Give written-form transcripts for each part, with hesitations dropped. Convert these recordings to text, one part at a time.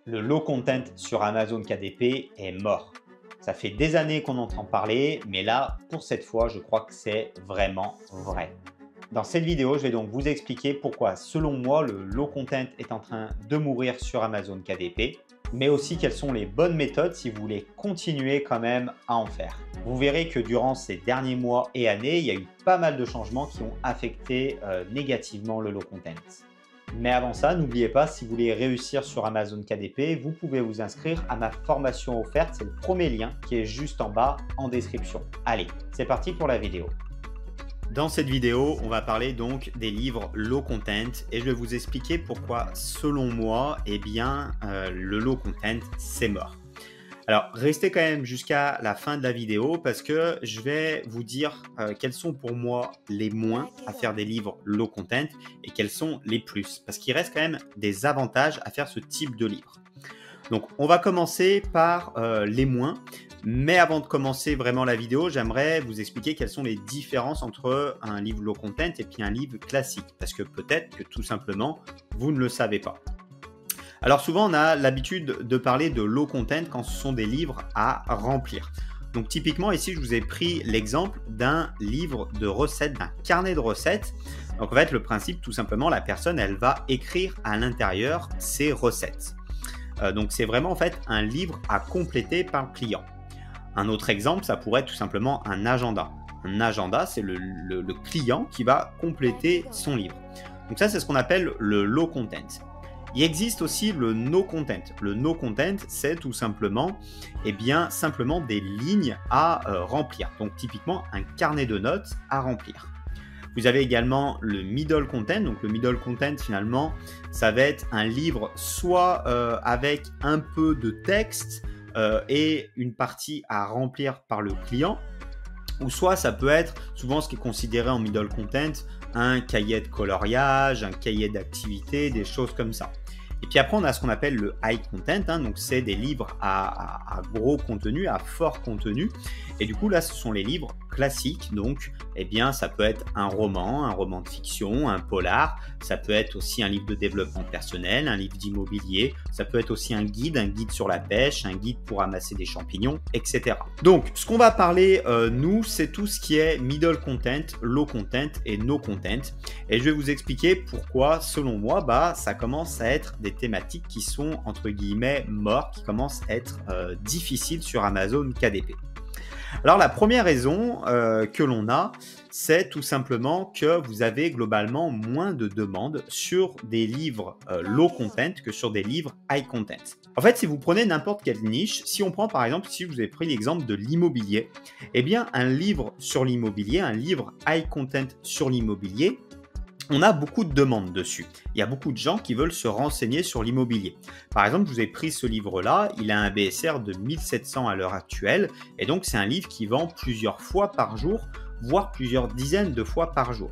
Le low content sur Amazon KDP est mort. Ça fait des années qu'on entend parler, mais là, pour cette fois, je crois que c'est vraiment vrai. Dans cette vidéo, je vais donc vous expliquer pourquoi, selon moi, le low content est en train de mourir sur Amazon KDP, mais aussi quelles sont les bonnes méthodes si vous voulez continuer quand même à en faire. Vous verrez que durant ces derniers mois et années, il y a eu pas mal de changements qui ont affecté négativement le low content. Mais avant ça, n'oubliez pas, si vous voulez réussir sur Amazon KDP, vous pouvez vous inscrire à ma formation offerte. C'est le premier lien qui est juste en bas en description. Allez, c'est parti pour la vidéo. Dans cette vidéo, on va parler donc des livres low content et je vais vous expliquer pourquoi, selon moi, le low content, c'est mort. Alors, restez quand même jusqu'à la fin de la vidéo parce que je vais vous dire quels sont pour moi les moins à faire des livres low content et quels sont les plus. Parce qu'il reste quand même des avantages à faire ce type de livre. Donc, on va commencer par les moins. Mais avant de commencer vraiment la vidéo, j'aimerais vous expliquer quelles sont les différences entre un livre low content et puis un livre classique. Parce que peut-être que tout simplement, vous ne le savez pas. Alors souvent, on a l'habitude de parler de low content quand ce sont des livres à remplir. Donc typiquement, ici, je vous ai pris l'exemple d'un livre de recettes, d'un carnet de recettes. Donc en fait, le principe, tout simplement, la personne, elle va écrire à l'intérieur ses recettes. Donc c'est vraiment en fait un livre à compléter par le client. Un autre exemple, ça pourrait être tout simplement un agenda. Un agenda, c'est le client qui va compléter son livre. Donc ça, c'est ce qu'on appelle le low content. Il existe aussi le no content. Le no content, c'est tout simplement, simplement des lignes à remplir. Donc typiquement, un carnet de notes à remplir. Vous avez également le middle content. Donc le middle content, finalement, ça va être un livre soit avec un peu de texte et une partie à remplir par le client, ou soit ça peut être souvent ce qui est considéré en middle content, un cahier de coloriage, un cahier d'activité, des choses comme ça. Et puis après, on a ce qu'on appelle le high content, donc c'est des livres à gros contenu, à fort contenu. Et du coup, là, ce sont les livres classiques. Donc, ça peut être un roman de fiction, un polar. Ça peut être aussi un livre de développement personnel, un livre d'immobilier. Ça peut être aussi un guide sur la pêche, un guide pour amasser des champignons, etc. Donc, ce qu'on va parler, nous, c'est tout ce qui est middle content, low content et no content. Et je vais vous expliquer pourquoi, selon moi, ça commence à être des thématiques qui sont, entre guillemets, mortes, qui commencent à être difficiles sur Amazon KDP. Alors, la première raison que l'on a, c'est tout simplement que vous avez globalement moins de demandes sur des livres low content que sur des livres high content. En fait, si vous prenez n'importe quelle niche, si on prend par exemple, si je vous ai pris l'exemple de l'immobilier, un livre sur l'immobilier, un livre high content sur l'immobilier, on a beaucoup de demandes dessus. Il y a beaucoup de gens qui veulent se renseigner sur l'immobilier. Par exemple, je vous ai pris ce livre-là, il a un BSR de 1700 à l'heure actuelle, et donc c'est un livre qui vend plusieurs fois par jour, voire plusieurs dizaines de fois par jour.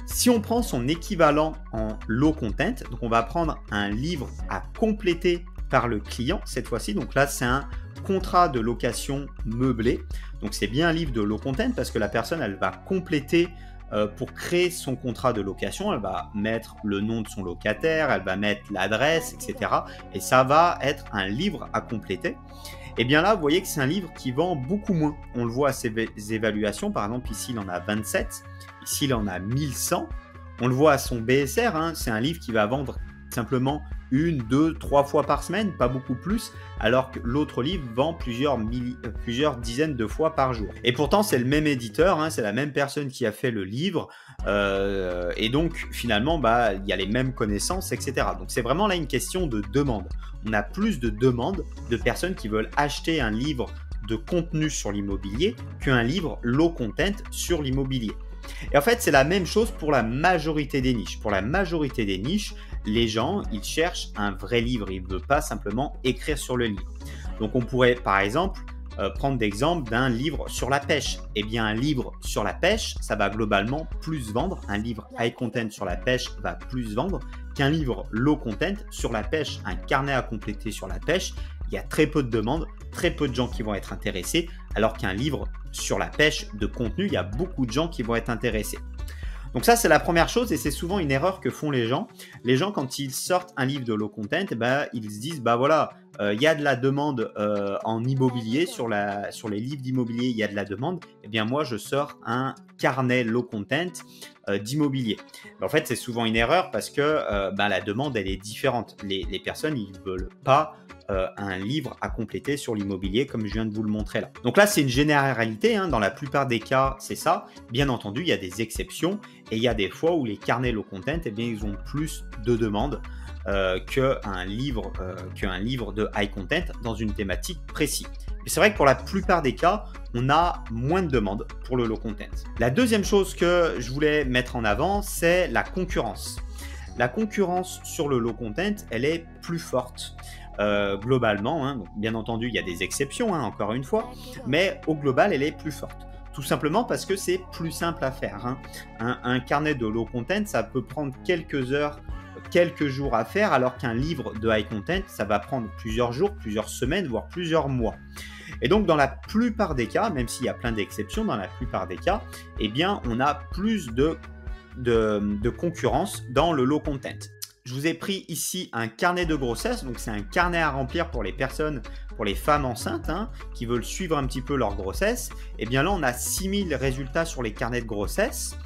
Si on prend son équivalent en low content, donc on va prendre un livre à compléter par le client cette fois-ci, donc là c'est un contrat de location meublé, donc c'est bien un livre de low content parce que la personne elle va compléter pour créer son contrat de location, elle va mettre le nom de son locataire, elle va mettre l'adresse, etc. Et ça va être un livre à compléter. Et bien là, vous voyez que c'est un livre qui vend beaucoup moins. On le voit à ses évaluations. Par exemple, ici, il en a 27. Ici, il en a 1100. On le voit à son BSR. C'est un livre qui va vendre simplement 1, 2, 3 fois par semaine, pas beaucoup plus, alors que l'autre livre vend plusieurs dizaines de fois par jour. Et pourtant, c'est le même éditeur, c'est la même personne qui a fait le livre, et donc finalement, il y a les mêmes connaissances, etc. Donc c'est vraiment là une question de demande. On a plus de demandes de personnes qui veulent acheter un livre de contenu sur l'immobilier qu'un livre low content sur l'immobilier. Et en fait, c'est la même chose pour la majorité des niches. Pour la majorité des niches, les gens, ils cherchent un vrai livre. Ils ne veulent pas simplement écrire sur le livre. Donc, on pourrait, par exemple, prendre l'exemple d'un livre sur la pêche. Un livre sur la pêche, ça va globalement plus vendre. Un livre high content sur la pêche va plus vendre qu'un livre low content sur la pêche. Un carnet à compléter sur la pêche, il y a très peu de demandes, très peu de gens qui vont être intéressés, alors qu'un livre sur la pêche de contenu, il y a beaucoup de gens qui vont être intéressés. Donc ça, c'est la première chose et c'est souvent une erreur que font les gens. Les gens, quand ils sortent un livre de low content, ils se disent, voilà, il y a de la demande en immobilier, sur les livres d'immobilier, il y a de la demande. Eh bien, moi, je sors un carnet low content d'immobilier. En fait, c'est souvent une erreur parce que la demande, elle est différente. Les personnes, ils ne veulent pas un livre à compléter sur l'immobilier comme je viens de vous le montrer là. Donc là, c'est une généralité, hein, dans la plupart des cas, c'est ça. Bien entendu, il y a des exceptions et il y a des fois où les carnets low content, eh bien, ils ont plus de demandes qu'un livre de high content dans une thématique précise. Mais c'est vrai que pour la plupart des cas, on a moins de demandes pour le low content. La deuxième chose que je voulais mettre en avant, c'est la concurrence. La concurrence sur le low content, elle est plus forte. Globalement, hein, donc bien entendu, il y a des exceptions, hein, encore une fois, mais au global, elle est plus forte. Tout simplement parce que c'est plus simple à faire. Hein. Un carnet de low content, ça peut prendre quelques heures, quelques jours à faire, alors qu'un livre de high content, ça va prendre plusieurs jours, plusieurs semaines, voire plusieurs mois. Et donc, dans la plupart des cas, même s'il y a plein d'exceptions, dans la plupart des cas, eh bien, on a plus de concurrence dans le low content. Je vous ai pris ici un carnet de grossesse, donc c'est un carnet à remplir pour les personnes, pour les femmes enceintes, hein, qui veulent suivre un petit peu leur grossesse. Et bien là, on a 6000 résultats sur les carnets de grossesse.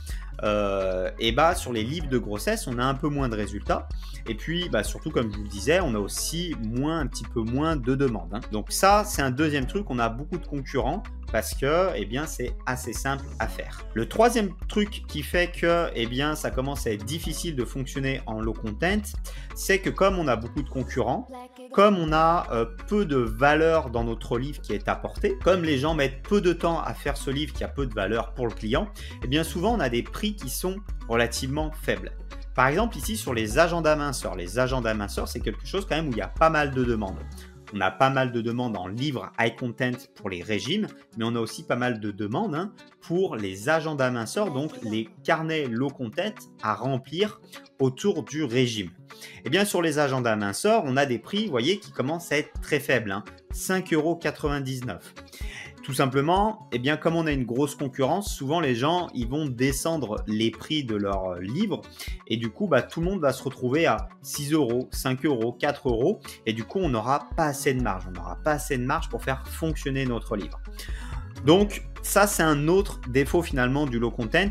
Sur les livres de grossesse, on a un peu moins de résultats. Et puis, surtout, comme je vous le disais, on a aussi un petit peu moins de demandes. Hein. Donc ça, c'est un deuxième truc. On a beaucoup de concurrents parce que, c'est assez simple à faire. Le troisième truc qui fait que, ça commence à être difficile de fonctionner en low content, c'est que comme on a beaucoup de concurrents, comme on a peu de valeur dans notre livre qui est apporté, comme les gens mettent peu de temps à faire ce livre qui a peu de valeur pour le client, souvent on a des prix qui sont relativement faibles. Par exemple, ici sur les agendas minceurs. Les agendas minceurs, c'est quelque chose quand même où il y a pas mal de demandes. On a pas mal de demandes en livres high content pour les régimes, mais on a aussi pas mal de demandes pour les agendas minceurs, donc les carnets low content à remplir autour du régime. Et bien sur les agendas minceurs, on a des prix, vous voyez, qui commencent à être très faibles, 5,99 €. Tout simplement, comme on a une grosse concurrence, souvent les gens ils vont descendre les prix de leurs livres et du coup tout le monde va se retrouver à 6 €, 5 €, 4 € et du coup on n'aura pas assez de marge. On n'aura pas assez de marge pour faire fonctionner notre livre. Donc ça c'est un autre défaut finalement du low content.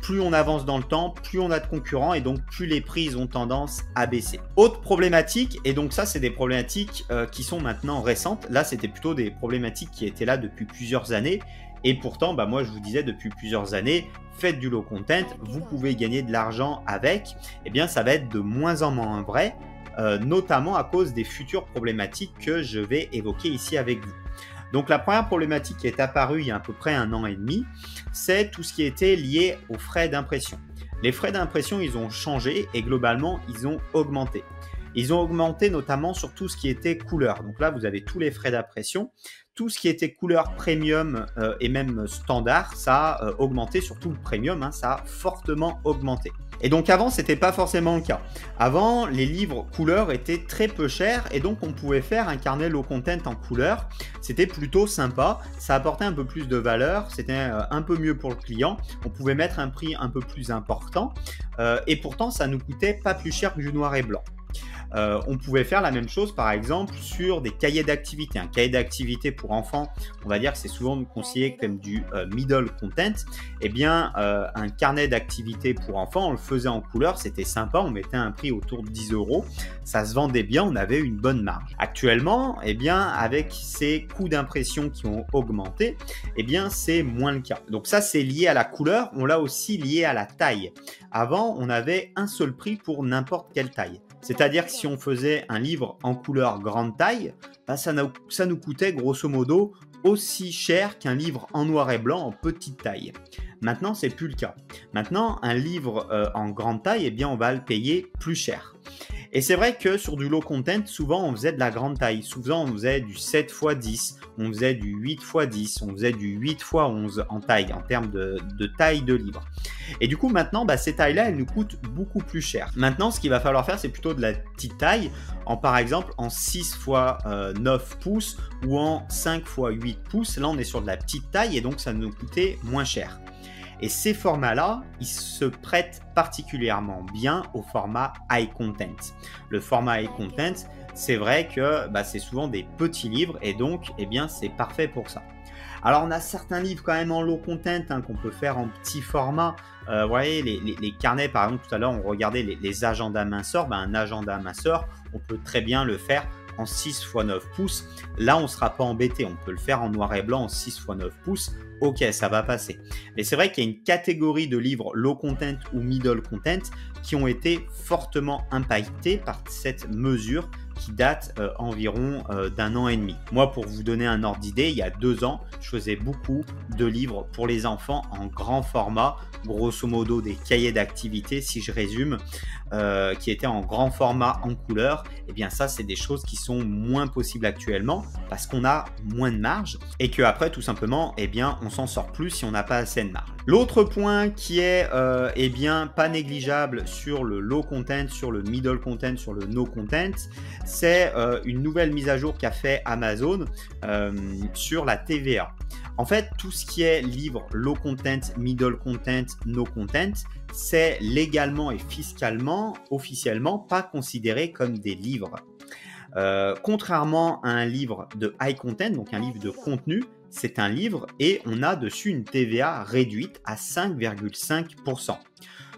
Plus on avance dans le temps, plus on a de concurrents et donc plus les prix ont tendance à baisser. Autre problématique, et donc ça c'est des problématiques qui sont maintenant récentes. Là c'était plutôt des problématiques qui étaient là depuis plusieurs années. Et pourtant, moi je vous disais depuis plusieurs années, faites du low content, vous pouvez gagner de l'argent avec. Ça va être de moins en moins vrai, notamment à cause des futures problématiques que je vais évoquer ici avec vous. Donc la première problématique qui est apparue il y a à peu près 1 an et demi, c'est tout ce qui était lié aux frais d'impression. Les frais d'impression, ils ont changé et globalement, ils ont augmenté. Ils ont augmenté notamment sur tout ce qui était couleur. Donc là, vous avez tous les frais d'impression. Tout ce qui était couleur premium et même standard, ça a augmenté, surtout le premium, ça a fortement augmenté. Et donc avant, ce n'était pas forcément le cas. Avant, les livres couleur étaient très peu chers et donc on pouvait faire un carnet low content en couleur. C'était plutôt sympa, ça apportait un peu plus de valeur, c'était un peu mieux pour le client. On pouvait mettre un prix un peu plus important et pourtant, ça ne nous coûtait pas plus cher que du noir et blanc. On pouvait faire la même chose par exemple sur des cahiers d'activité. Un cahier d'activité pour enfants, on va dire que c'est souvent conseillé comme du middle content. Un carnet d'activité pour enfants, on le faisait en couleur, c'était sympa, on mettait un prix autour de 10 €, ça se vendait bien, on avait une bonne marge. Actuellement, avec ces coûts d'impression qui ont augmenté, c'est moins le cas. Donc ça, c'est lié à la couleur, on l'a aussi lié à la taille. Avant, on avait un seul prix pour n'importe quelle taille. C'est-à-dire que si on faisait un livre en couleur grande taille, ça nous coûtait grosso modo aussi cher qu'un livre en noir et blanc en petite taille. Maintenant, c'est plus le cas. Maintenant, un livre en grande taille, on va le payer plus cher. Et c'est vrai que sur du low content, souvent on faisait de la grande taille. Souvent on faisait du 7x10, on faisait du 8x10, on faisait du 8x11 en taille, en termes de taille de livre. Et du coup maintenant, ces tailles-là, elles nous coûtent beaucoup plus cher. Maintenant, ce qu'il va falloir faire, c'est plutôt de la petite taille, par exemple en 6x9 pouces ou en 5x8 pouces. Là, on est sur de la petite taille et donc ça nous coûtait moins cher. Et ces formats-là, ils se prêtent particulièrement bien au format high content. Le format high content, c'est vrai que c'est souvent des petits livres et donc eh bien, c'est parfait pour ça. Alors, on a certains livres quand même en low content qu'on peut faire en petit format. Vous voyez, les carnets, par exemple, tout à l'heure, on regardait les agendas minceurs. Un agenda minceur, on peut très bien le faire en 6 x 9 pouces. Là, on ne sera pas embêté. On peut le faire en noir et blanc en 6 x 9 pouces. Ok, ça va passer. Mais c'est vrai qu'il y a une catégorie de livres low content ou middle content qui ont été fortement impactés par cette mesure qui date environ d'1 an et demi. Moi, pour vous donner un ordre d'idée, il y a 2 ans, je faisais beaucoup de livres pour les enfants en grand format, grosso modo des cahiers d'activité, si je résume, qui étaient en grand format en couleur. Eh bien ça, c'est des choses qui sont moins possibles actuellement parce qu'on a moins de marge et qu'après, tout simplement, eh bien, on s'en sort plus si on n'a pas assez de marge. L'autre point qui est eh bien, pas négligeable sur le low content, sur le middle content, sur le no content, c'est une nouvelle mise à jour qu'a fait Amazon sur la TVA. En fait, tout ce qui est livre low content, middle content, no content, c'est légalement et fiscalement, officiellement, pas considéré comme des livres. Contrairement à un livre de high content, donc un livre de contenu, c'est un livre et on a dessus une TVA réduite à 5,5%.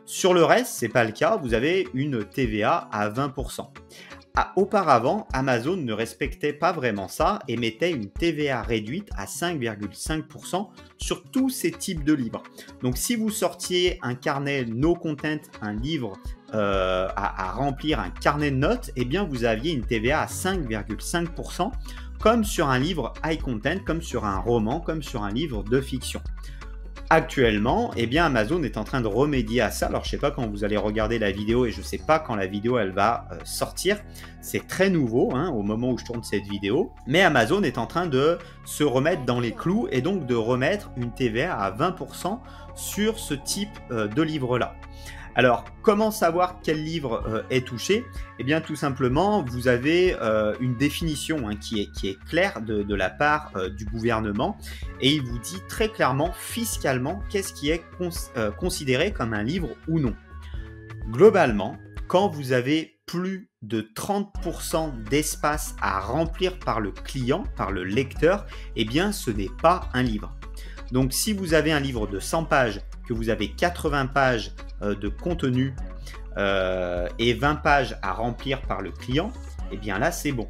Sur le reste, ce n'est pas le cas, vous avez une TVA à 20%. Auparavant, Amazon ne respectait pas vraiment ça et mettait une TVA réduite à 5,5% sur tous ces types de livres. Donc, si vous sortiez un carnet no content, un livre à remplir, un carnet de notes, eh bien, vous aviez une TVA à 5,5%, comme sur un livre high content, comme sur un roman, comme sur un livre de fiction. Actuellement, eh bien, Amazon est en train de remédier à ça. Alors, je ne sais pas quand vous allez regarder la vidéo et je ne sais pas quand la vidéo elle va sortir. C'est très nouveau au moment où je tourne cette vidéo. Mais Amazon est en train de se remettre dans les clous et donc de remettre une TVA à 20% sur ce type de livre-là. Alors, comment savoir quel livre est touché? Eh bien, tout simplement, vous avez une définition qui est claire de la part du gouvernement et il vous dit très clairement, fiscalement, qu'est-ce qui est considéré comme un livre ou non. Globalement, quand vous avez plus de 30% d'espace à remplir par le client, par le lecteur, eh bien, ce n'est pas un livre. Donc, si vous avez un livre de 100 pages, que vous avez 80 pages de contenu et 20 pages à remplir par le client, eh bien là, c'est bon.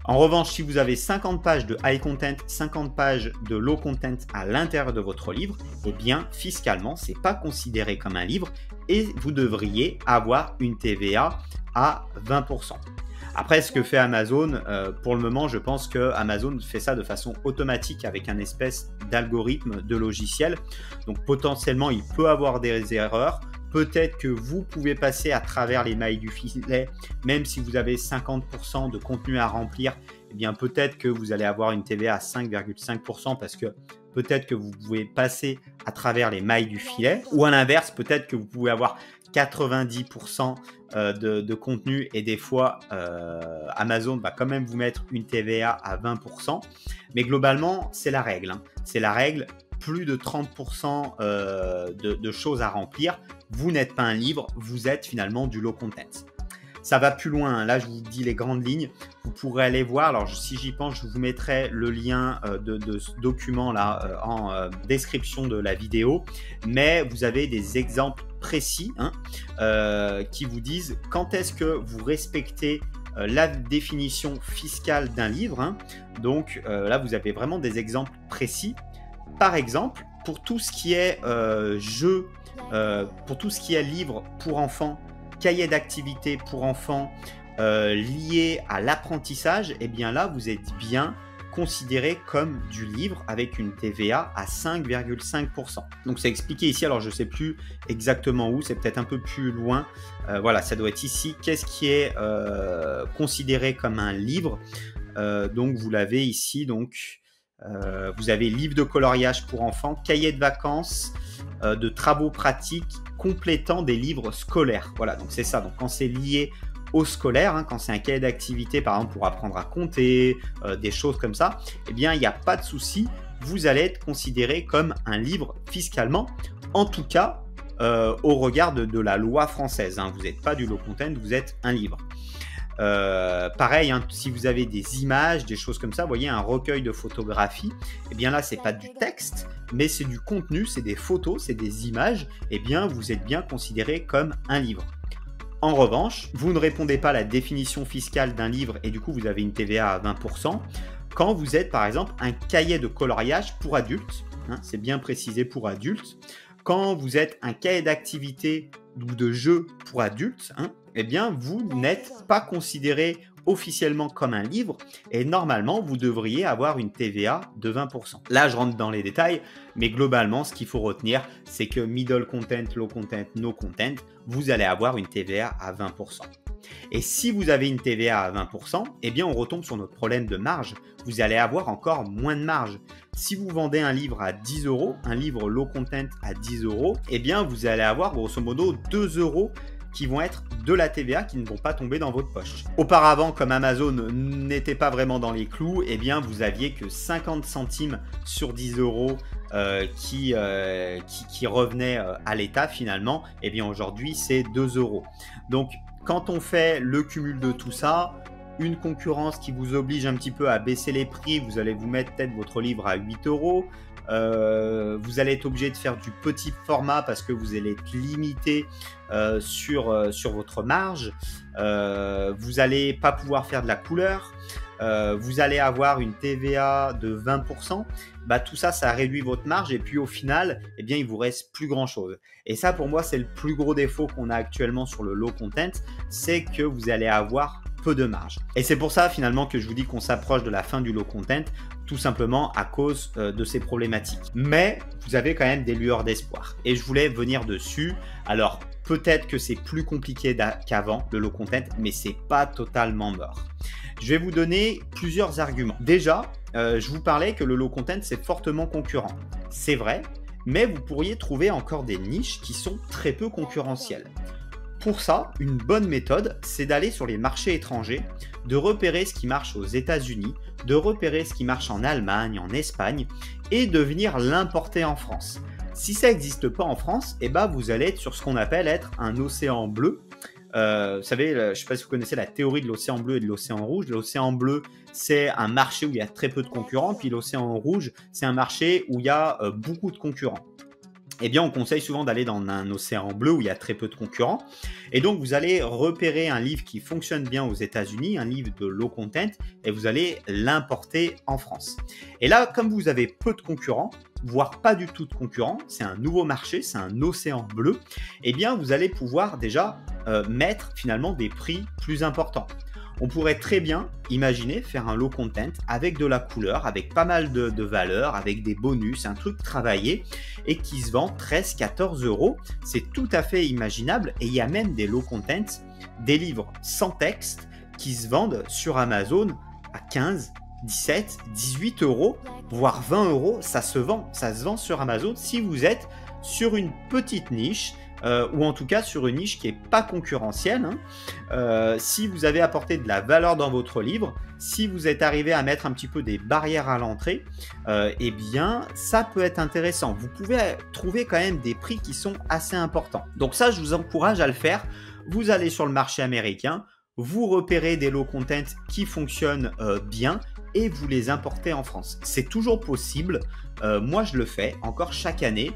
En revanche, si vous avez 50 pages de high content, 50 pages de low content à l'intérieur de votre livre, eh bien, fiscalement, ce n'est pas considéré comme un livre et vous devriez avoir une TVA à 20%. Après, ce que fait Amazon, pour le moment, je pense que Amazon fait ça de façon automatique avec un espèce d'algorithme de logiciel. Donc, potentiellement, il peut avoir des erreurs. Peut-être que vous pouvez passer à travers les mailles du filet, même si vous avez 50% de contenu à remplir. Eh bien, peut-être que vous allez avoir une TVA à 5,5% parce que peut-être que vous pouvez passer à travers les mailles du filet. Ou à l'inverse, peut-être que vous pouvez avoir 90% de contenu et des fois Amazon va quand même vous mettre une TVA à 20%. Mais globalement, c'est la règle. C'est la règle. Plus de 30% de choses à remplir, vous n'êtes pas un livre, vous êtes finalement du low content. Ça va plus loin, là je vous dis les grandes lignes, vous pourrez aller voir, alors si j'y pense, je vous mettrai le lien de ce document là en description de la vidéo, mais vous avez des exemples précis qui vous disent quand est-ce que vous respectez la définition fiscale d'un livre. Donc là vous avez vraiment des exemples précis. Par exemple, pour tout ce qui est pour tout ce qui est livre pour enfants, cahier d'activité pour enfants lié à l'apprentissage, eh bien là, vous êtes bien considéré comme du livre avec une TVA à 5,5%. Donc c'est expliqué ici, alors je ne sais plus exactement où, c'est peut-être un peu plus loin. Voilà, ça doit être ici. Qu'est-ce qui est considéré comme un livre? Donc vous l'avez ici, donc vous avez livre de coloriage pour enfants, cahier de vacances, de travaux pratiques complétant des livres scolaires. Voilà, donc c'est ça. Donc quand c'est lié au scolaire, quand c'est un cahier d'activité par exemple pour apprendre à compter, des choses comme ça, eh bien il n'y a pas de souci vous allez être considéré comme un livre fiscalement, en tout cas au regard de la loi française. Hein. Vous n'êtes pas du low content, vous êtes un livre. Pareil, hein, si vous avez des images, des choses comme ça, vous voyez un recueil de photographies, eh bien là c'est pas du texte, mais c'est du contenu, c'est des photos, c'est des images, eh bien vous êtes bien considéré comme un livre. En revanche, vous ne répondez pas à la définition fiscale d'un livre et du coup vous avez une TVA à 20% quand vous êtes par exemple un cahier de coloriage pour adultes, hein, c'est bien précisé pour adultes, quand vous êtes un cahier d'activité ou de jeux pour adultes, hein, eh bien, vous n'êtes pas considéré officiellement comme un livre et normalement, vous devriez avoir une TVA de 20%. Là, je rentre dans les détails, mais globalement, ce qu'il faut retenir, c'est que middle content, low content, no content, vous allez avoir une TVA à 20%. Et si vous avez une TVA à 20%, eh bien, on retombe sur notre problème de marge. Vous allez avoir encore moins de marge. Si vous vendez un livre à 10 euros, un livre low content à 10 euros, eh bien, vous allez avoir grosso modo 2 euros qui vont être de la TVA qui ne vont pas tomber dans votre poche. Auparavant, comme Amazon n'était pas vraiment dans les clous, eh bien, vous aviez que 50 centimes sur 10 euros qui revenaient à l'État finalement. Eh bien, aujourd'hui, c'est 2 euros. Donc, quand on fait le cumul de tout ça, une concurrence qui vous oblige un petit peu à baisser les prix, vous allez vous mettre peut-être votre livre à 8 euros. Vous allez être obligé de faire du petit format parce que vous allez être limité sur votre marge. Vous n'allez pas pouvoir faire de la couleur. Vous allez avoir une TVA de 20%. Bah, tout ça, ça réduit votre marge et puis au final, eh bien, il vous reste plus grand chose. Et ça, pour moi, c'est le plus gros défaut qu'on a actuellement sur le low content, c'est que vous allez avoir peu de marge. Et c'est pour ça finalement que je vous dis qu'on s'approche de la fin du low content, tout simplement à cause de ces problématiques. Mais vous avez quand même des lueurs d'espoir. Et je voulais venir dessus. Alors, peut-être que c'est plus compliqué qu'avant, le low content, mais c'est pas totalement mort. Je vais vous donner plusieurs arguments. Déjà, je vous parlais que le low content, c'est fortement concurrent. C'est vrai, mais vous pourriez trouver encore des niches qui sont très peu concurrentielles. Pour ça, une bonne méthode, c'est d'aller sur les marchés étrangers, de repérer ce qui marche aux États-Unis, de repérer ce qui marche en Allemagne, en Espagne, et de venir l'importer en France. Si ça n'existe pas en France, eh ben vous allez être sur ce qu'on appelle être un océan bleu. Vous savez, je ne sais pas si vous connaissez la théorie de l'océan bleu et de l'océan rouge. L'océan bleu, c'est un marché où il y a très peu de concurrents, puis l'océan rouge, c'est un marché où il y a beaucoup de concurrents. Eh bien, on conseille souvent d'aller dans un océan bleu où il y a très peu de concurrents. Et donc, vous allez repérer un livre qui fonctionne bien aux États-Unis, un livre de low content, et vous allez l'importer en France. Et là, comme vous avez peu de concurrents, voire pas du tout de concurrents, c'est un nouveau marché, c'est un océan bleu, eh bien, vous allez pouvoir déjà mettre finalement des prix plus importants. On pourrait très bien imaginer faire un low content avec de la couleur, avec pas mal de valeurs, avec des bonus, un truc travaillé et qui se vend 13-14 euros. C'est tout à fait imaginable et il y a même des low content, des livres sans texte qui se vendent sur Amazon à 15, 17, 18 euros, voire 20 euros. Ça se vend sur Amazon si vous êtes sur une petite niche. Ou en tout cas sur une niche qui n'est pas concurrentielle. Hein. Si vous avez apporté de la valeur dans votre livre, si vous êtes arrivé à mettre un petit peu des barrières à l'entrée, eh bien ça peut être intéressant. Vous pouvez trouver quand même des prix qui sont assez importants. Donc ça, je vous encourage à le faire. Vous allez sur le marché américain, vous repérez des low content qui fonctionnent bien et vous les importez en France. C'est toujours possible. Moi, je le fais encore chaque année.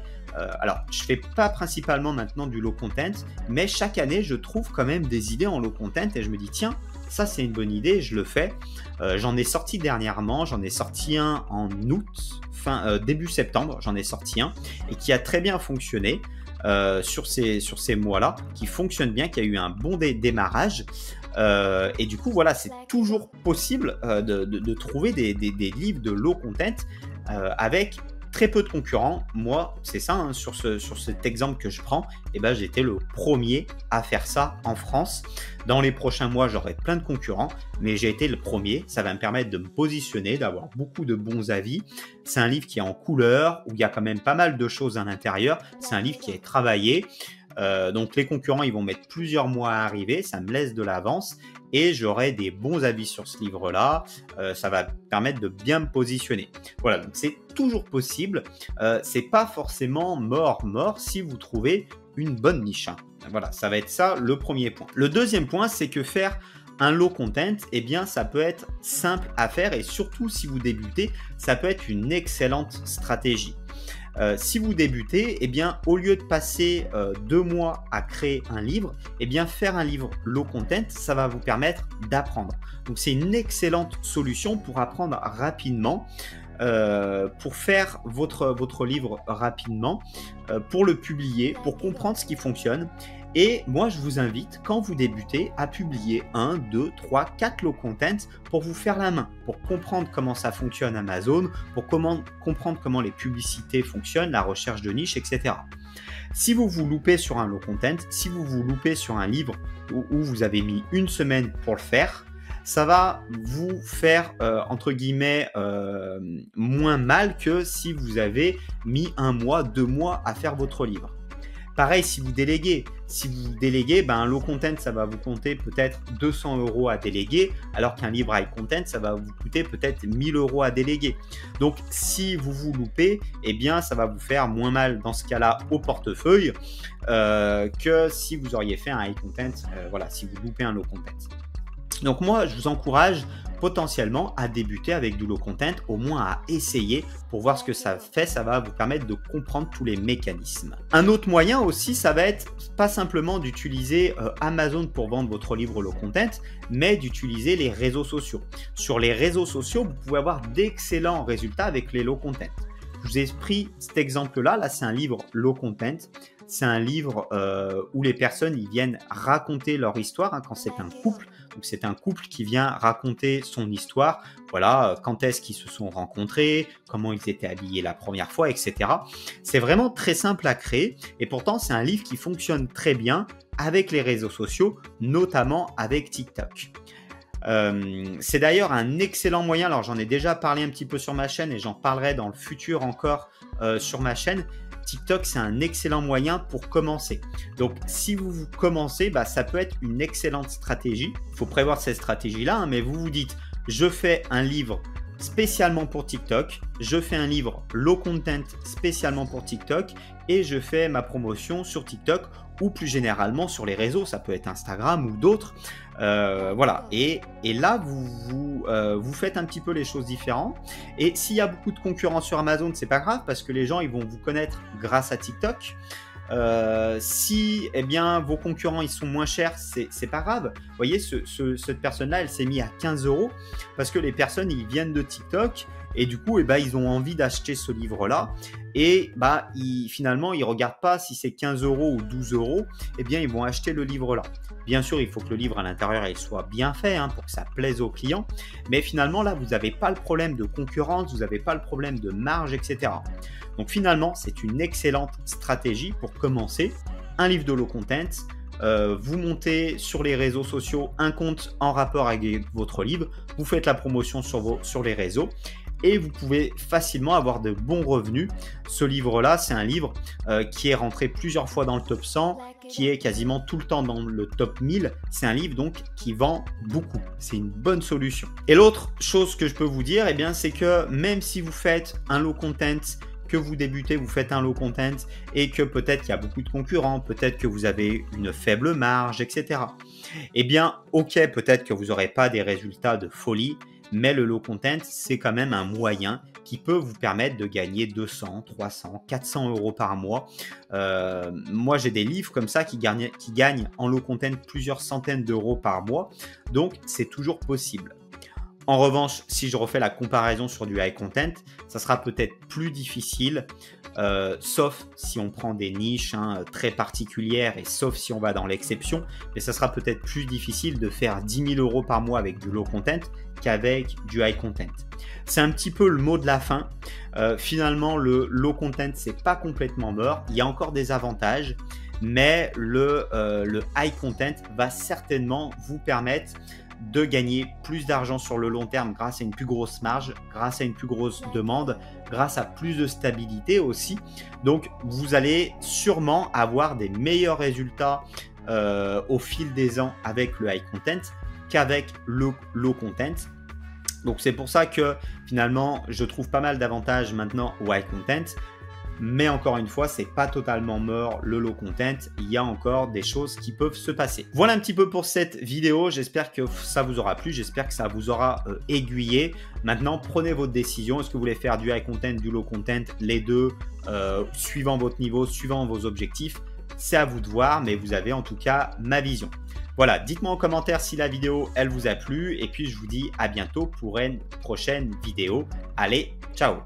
Alors, je ne fais pas principalement maintenant du low content, mais chaque année, je trouve quand même des idées en low content et je me dis, tiens, ça c'est une bonne idée, je le fais. J'en ai sorti dernièrement, j'en ai sorti un en août, début septembre, j'en ai sorti un et qui a très bien fonctionné sur ces mois-là, qui fonctionne bien, qui a eu un bon démarrage. Et du coup, voilà, c'est toujours possible de trouver des livres de low content avec très peu de concurrents. Moi, c'est ça, hein, sur cet exemple que je prends, eh ben, j'ai été le premier à faire ça en France. Dans les prochains mois, j'aurai plein de concurrents, mais j'ai été le premier. Ça va me permettre de me positionner, d'avoir beaucoup de bons avis. C'est un livre qui est en couleur, où il y a quand même pas mal de choses à l'intérieur. C'est un livre qui est travaillé. Donc les concurrents, ils vont mettre plusieurs mois à arriver, ça me laisse de l'avance et j'aurai des bons avis sur ce livre-là. Ça va permettre de bien me positionner. Voilà, donc c'est toujours possible. C'est pas forcément mort si vous trouvez une bonne niche, hein. Voilà, ça va être ça le premier point. Le deuxième point, c'est que faire un low content, eh bien, ça peut être simple à faire et surtout si vous débutez, ça peut être une excellente stratégie. Si vous débutez, eh bien, au lieu de passer 2 mois à créer un livre, eh bien, faire un livre low content, ça va vous permettre d'apprendre. Donc, c'est une excellente solution pour apprendre rapidement, pour faire votre livre rapidement, pour le publier, pour comprendre ce qui fonctionne. Et moi, je vous invite, quand vous débutez, à publier 1, 2, 3, 4 low content pour vous faire la main, pour comprendre comment ça fonctionne Amazon, pour comprendre comment les publicités fonctionnent, la recherche de niche, etc. Si vous vous loupez sur un low content, si vous vous loupez sur un livre où vous avez mis une semaine pour le faire, ça va vous faire, entre guillemets, moins mal que si vous avez mis 1 mois, 2 mois à faire votre livre. Pareil, si vous déléguez, un low content, ça va vous compter peut-être 200 € à déléguer, alors qu'un livre high content, ça va vous coûter peut-être 1000 € à déléguer. Donc, si vous vous loupez, eh bien, ça va vous faire moins mal dans ce cas-là au portefeuille que si vous auriez fait un high content, voilà, si vous loupez un low content. Donc moi, je vous encourage potentiellement à débuter avec du low content, au moins à essayer pour voir ce que ça fait. Ça va vous permettre de comprendre tous les mécanismes. Un autre moyen aussi, ça va être pas simplement d'utiliser Amazon pour vendre votre livre low content, mais d'utiliser les réseaux sociaux. Sur les réseaux sociaux, vous pouvez avoir d'excellents résultats avec les low content. Je vous ai pris cet exemple-là. Là, c'est un livre low content. C'est un livre où les personnes ils viennent raconter leur histoire, hein, quand c'est un couple. Donc, c'est un couple qui vient raconter son histoire. Voilà, quand est-ce qu'ils se sont rencontrés, comment ils étaient habillés la première fois, etc. C'est vraiment très simple à créer. Et pourtant, c'est un livre qui fonctionne très bien avec les réseaux sociaux, notamment avec TikTok. C'est d'ailleurs un excellent moyen, alors j'en ai déjà parlé un petit peu sur ma chaîne et j'en parlerai dans le futur encore sur ma chaîne. TikTok, c'est un excellent moyen pour commencer. Donc, si vous commencez, ça peut être une excellente stratégie. Il faut prévoir cette stratégie-là, hein, mais vous vous dites, je fais un livre spécialement pour TikTok, je fais un livre low content spécialement pour TikTok et je fais ma promotion sur TikTok ou plus généralement sur les réseaux, ça peut être Instagram ou d'autres. Voilà, et là, vous faites un petit peu les choses différentes. Et s'il y a beaucoup de concurrents sur Amazon, c'est pas grave parce que les gens ils vont vous connaître grâce à TikTok. Si vos concurrents ils sont moins chers, c'est pas grave. Vous voyez, cette personne-là, elle s'est mise à 15 € parce que les personnes ils viennent de TikTok et du coup ils ont envie d'acheter ce livre-là et finalement ils regardent pas si c'est 15 € ou 12 €, ils vont acheter le livre-là. Bien sûr, il faut que le livre à l'intérieur il soit bien fait, hein, pour que ça plaise aux clients, mais finalement là vous n'avez pas le problème de concurrence, vous n'avez pas le problème de marge, etc. Donc finalement, c'est une excellente stratégie pour commencer un livre de low content. Vous montez sur les réseaux sociaux un compte en rapport avec votre livre, vous faites la promotion sur les réseaux et vous pouvez facilement avoir de bons revenus. Ce livre-là, c'est un livre qui est rentré plusieurs fois dans le top 100, qui est quasiment tout le temps dans le top 1000. C'est un livre donc qui vend beaucoup. C'est une bonne solution. Et l'autre chose que je peux vous dire, c'est que même si vous faites un low content, que vous débutez, vous faites un low content et que peut-être qu'il y a beaucoup de concurrents, peut-être que vous avez une faible marge, etc. Ok, peut-être que vous n'aurez pas des résultats de folie, mais le low content, c'est quand même un moyen qui peut vous permettre de gagner 200, 300, 400 € par mois. Moi, j'ai des livres comme ça qui gagnent en low content plusieurs centaines d'euros par mois, donc c'est toujours possible. En revanche, si je refais la comparaison sur du high content, ça sera peut-être plus difficile, sauf si on prend des niches très particulières et sauf si on va dans l'exception, mais ça sera peut-être plus difficile de faire 10 000 € par mois avec du low content qu'avec du high content. C'est un petit peu le mot de la fin. Finalement, le low content, c'est pas complètement mort. Il y a encore des avantages, mais le high content va certainement vous permettre de gagner plus d'argent sur le long terme grâce à une plus grosse marge, grâce à une plus grosse demande, grâce à plus de stabilité aussi. Donc, vous allez sûrement avoir des meilleurs résultats au fil des ans avec le high content qu'avec le low content. Donc, c'est pour ça que finalement, je trouve pas mal d'avantages maintenant au high content. Mais encore une fois, c'est pas totalement mort le low content. Il y a encore des choses qui peuvent se passer. Voilà un petit peu pour cette vidéo. J'espère que ça vous aura plu. J'espère que ça vous aura aiguillé. Maintenant, prenez votre décision. Est-ce que vous voulez faire du high content, du low content, les deux, suivant votre niveau, suivant vos objectifs? C'est à vous de voir, mais vous avez en tout cas ma vision. Voilà, dites-moi en commentaire si la vidéo, elle vous a plu. Et puis, je vous dis à bientôt pour une prochaine vidéo. Allez, ciao!